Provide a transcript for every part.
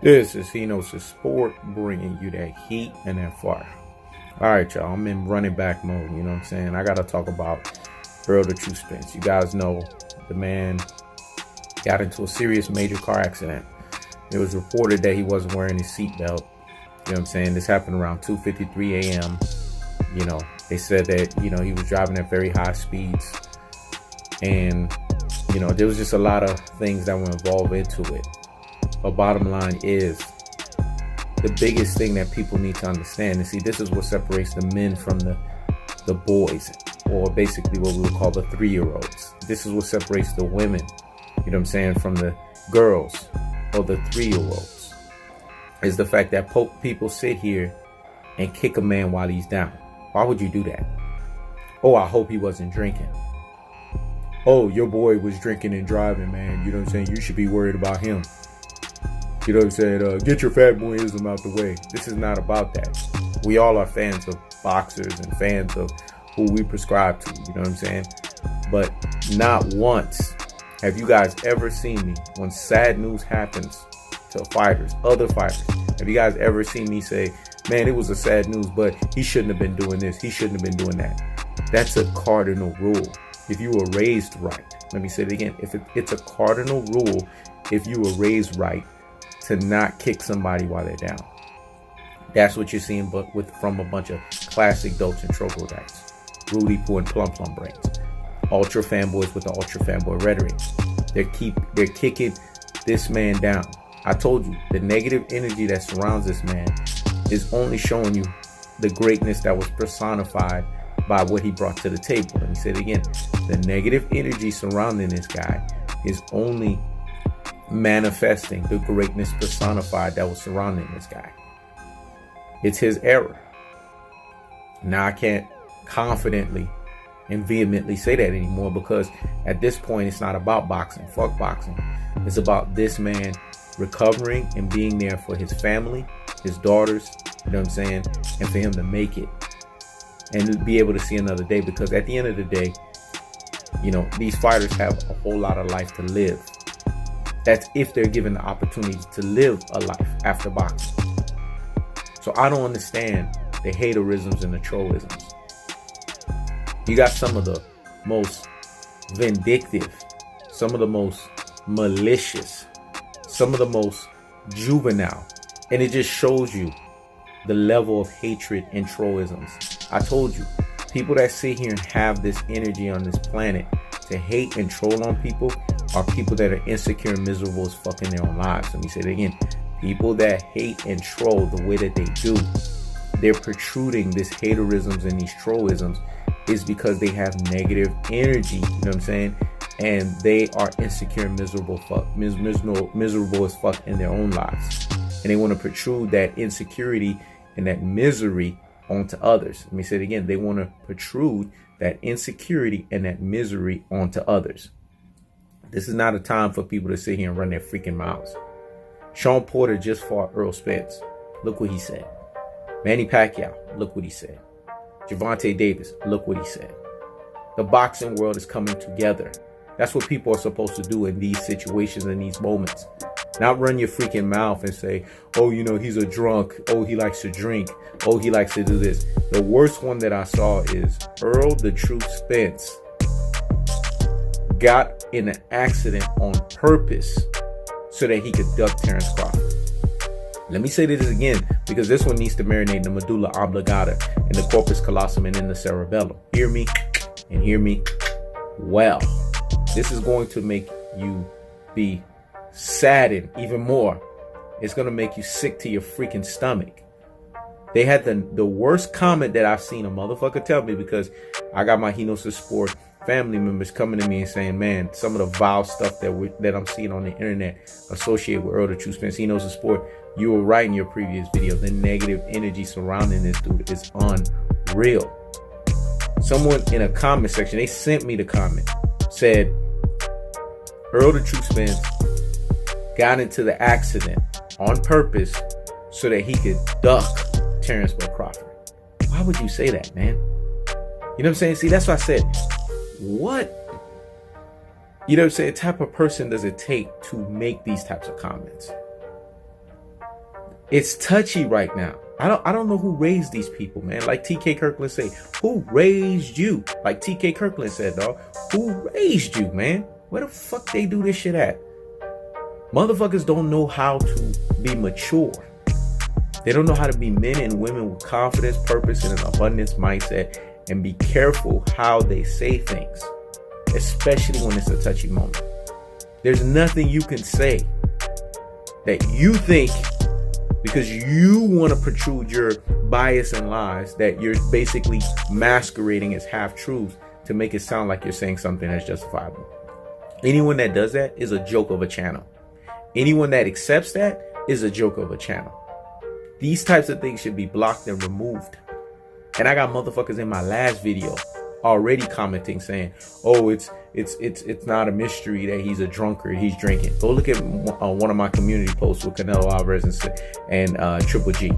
This is Hino's Sport, bringing you that heat and that fire. All right, y'all. I'm in running back mode. You know what I'm saying? I got to talk about Errol Spence. You guys know the man got into a serious major car accident. It was reported that he wasn't wearing his seatbelt. You know what I'm saying? This happened around 2:53 a.m. You know, they said that, he was driving at very high speeds. And, there was just a lot of things that were involved into it. But bottom line is, the biggest thing that people need to understand, and see, this is what separates the men from the boys, or basically what we would call the 3-year-olds. This is what separates the women, from the girls or the 3-year-olds, is the fact that people sit here and kick a man while he's down. Why would you do that? Oh, I hope he wasn't drinking. Oh, your boy was drinking and driving, man. You know what I'm saying? You should be worried about him. You know what I'm saying? Get your fat boyism out the way. This is not about that. We all are fans of boxers and fans of who we prescribe to. You know what I'm saying? But not once have you guys ever seen me, when sad news happens to fighters, other fighters, have you guys ever seen me say, man, it was a sad news, but he shouldn't have been doing this. He shouldn't have been doing that. That's a cardinal rule. If you were raised right, let me say it again. It's a cardinal rule, if you were raised right, to not kick somebody while they're down. That's what you're seeing, but from a bunch of classic dolts and troglodytes, Rudy Poo and Plum Brains, ultra fanboys with the ultra fanboy rhetoric. They're kicking this man down. I told you, the negative energy that surrounds this man is only showing you the greatness that was personified by what he brought to the table. Let me say it again. The negative energy surrounding this guy is only manifesting the greatness personified that was surrounding this guy. It's his error. Now I can't confidently and vehemently say that anymore, because at this point it's not about boxing. Fuck boxing. It's about this man recovering and being there for his family, his daughters, you know what I'm saying, and for him to make it and be able to see another day. Because at the end of the day, these fighters have a whole lot of life to live. That's if they're given the opportunity to live a life after boxing. So I don't understand the haterisms and the trollisms. You got some of the most vindictive, some of the most malicious, some of the most juvenile, and it just shows you the level of hatred and trollisms. I told you, people that sit here and have this energy on this planet to hate and troll on people are people that are insecure and miserable as fuck in their own lives. Let me say it again. People that hate and troll the way that they do, they're protruding this haterisms and these trollisms is because they have negative energy, you know what I'm saying? And they are insecure and miserable as fuck in their own lives. And they want to protrude that insecurity and that misery onto others. Let me say it again. They want to protrude that insecurity and that misery onto others. This is not a time for people to sit here and run their freaking mouths. Sean Porter just fought Errol Spence. Look what he said. Manny Pacquiao, look what he said. Gervonta Davis, look what he said. The boxing world is coming together. That's what people are supposed to do in these situations, in these moments. Not run your freaking mouth and say, oh, he's a drunk. Oh, he likes to drink. Oh, he likes to do this. The worst one that I saw is Errol Spence got in an accident on purpose so that he could duck Terrence Crawford. Let me say this again, because this one needs to marinate in the medulla oblongata, in the corpus callosum, and in the cerebellum. Hear me and hear me well. This is going to make you be saddened even more. It's going to make you sick to your freaking stomach. They had the worst comment that I've seen a motherfucker tell me, because I got my Hino's Sport family members coming to me and saying, man, some of the vile stuff that I'm seeing on the internet associated with Errol Spence, Hino's Sport, you were right in your previous video. The negative energy surrounding this dude is unreal. Someone in a comment section, they sent me the comment, said Errol Spence got into the accident on purpose so that he could duck Terrence Crawford. Why would you say that, man? You know what I'm saying? See, that's why I said, what? You know what I'm saying? What type of person does it take to make these types of comments? It's touchy right now. I don't know who raised these people, man. Like TK Kirkland say, who raised you? Like TK Kirkland said, dog, who raised you, man? Where the fuck they do this shit at? Motherfuckers don't know how to be mature. They don't know how to be men and women with confidence, purpose, and an abundance mindset, and be careful how they say things, especially when it's a touchy moment. There's nothing you can say that you think, because you want to protrude your bias and lies, that you're basically masquerading as half-truths to make it sound like you're saying something that's justifiable. Anyone that does that is a joke of a channel. Anyone that accepts that is a joke of a channel. These types of things should be blocked and removed. And I got motherfuckers in my last video already commenting saying, oh, it's not a mystery that he's a drunkard, he's drinking. Go look at one of my community posts with Canelo Alvarez and Triple G.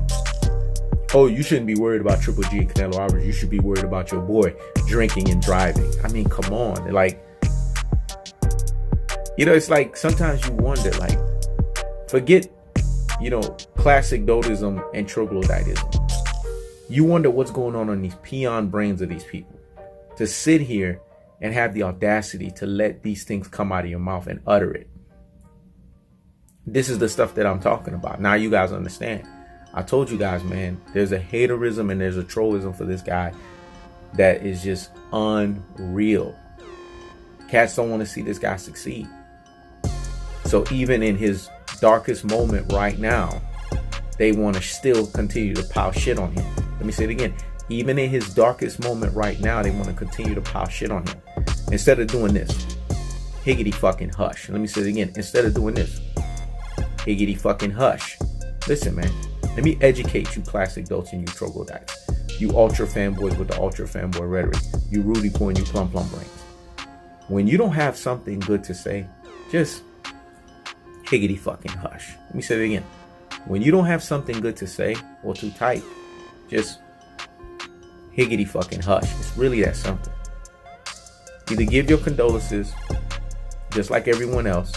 Oh, you shouldn't be worried about Triple G and Canelo Alvarez. You should be worried about your boy drinking and driving. I mean, come on. Like, you know, it's like sometimes you wonder, like, forget, you know, classic dodism and troglodytism. You wonder what's going on in these peon brains of these people to sit here and have the audacity to let these things come out of your mouth and utter it. This is the stuff that I'm talking about. Now you guys understand. I told you guys, man, there's a haterism and there's a trollism for this guy that is just unreal. Cats don't want to see this guy succeed. So even in his darkest moment right now, they want to still continue to pile shit on him. Let me say it again. Even in his darkest moment right now, they want to continue to pile shit on him. Instead of doing this, higgity fucking hush. Let me say it again. Instead of doing this, higgity fucking hush. Listen, man. Let me educate you classic dotes and you troglodytes. You ultra fanboys with the ultra fanboy rhetoric. You Rudy Poo and you plum brains. When you don't have something good to say, just higgity fucking hush. Let me say it again. When you don't have something good to say or to type, just higgity fucking hush. It's really that simple. Either give your condolences, just like everyone else,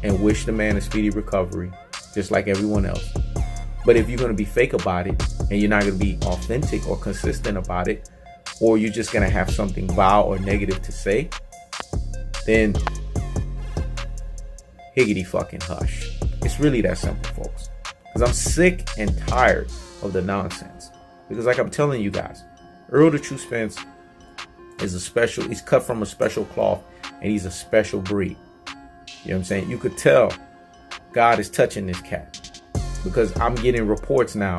and wish the man a speedy recovery, just like everyone else. But if you're going to be fake about it, and you're not going to be authentic or consistent about it, or you're just going to have something vile or negative to say, then higgity fucking hush. It's really that simple, folks. Because I'm sick and tired of the nonsense. Because like I'm telling you guys, Errol the True Spence is he's cut from a special cloth, and he's a special breed. You know what I'm saying? You could tell God is touching this cat, because I'm getting reports now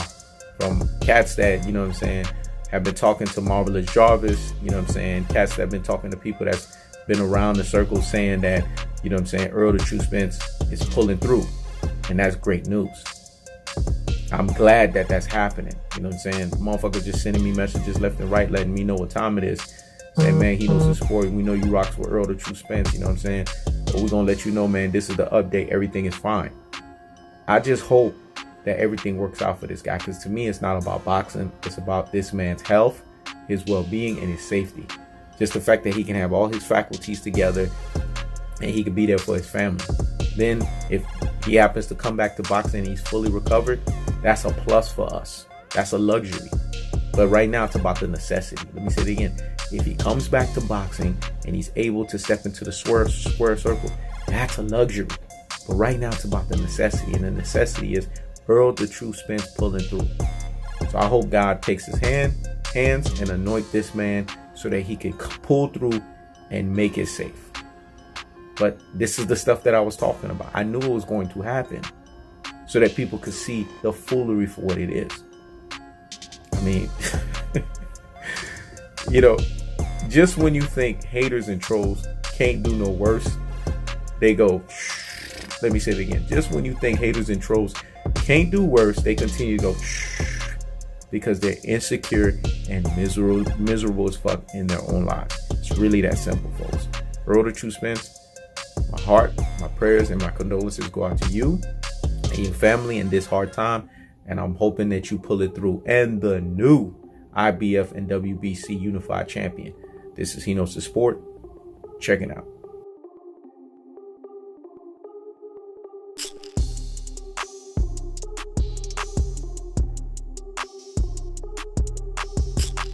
from cats that, you know what I'm saying, have been talking to Marvelous Jarvis, you know what I'm saying, cats that have been talking to people that's been around the circle saying that, you know what I'm saying, Errol the True Spence is pulling through, and that's great news. I'm glad that that's happening. You know what I'm saying? Motherfuckers just sending me messages left and right, letting me know what time it is. Saying, man, he knows the sport. We know you rocks with Errol the True Spence. You know what I'm saying? But we're going to let you know, man, this is the update. Everything is fine. I just hope that everything works out for this guy. Because to me, it's not about boxing. It's about this man's health, his well-being, and his safety. Just the fact that he can have all his faculties together and he can be there for his family. Then if he happens to come back to boxing and he's fully recovered, that's a plus for us. That's a luxury. But right now it's about the necessity. Let me say it again. If he comes back to boxing and he's able to step into the square circle, that's a luxury. But right now it's about the necessity. And the necessity is Errol the True Spence pulling through. So I hope God takes his hands and anoint this man so that he can pull through and make it safe. But this is the stuff that I was talking about. I knew it was going to happen so that people could see the foolery for what it is. I mean, you know, just when you think haters and trolls can't do no worse, they go, let me say it again. Just when you think haters and trolls can't do worse, they continue to go, because they're insecure and miserable as fuck in their own lives. It's really that simple, folks. Errol the True Spence, my heart, my prayers, and my condolences go out to you and your family in this hard time. And I'm hoping that you pull it through. And the new IBF and WBC Unified Champion. This is He Knows the Sport. Check it out.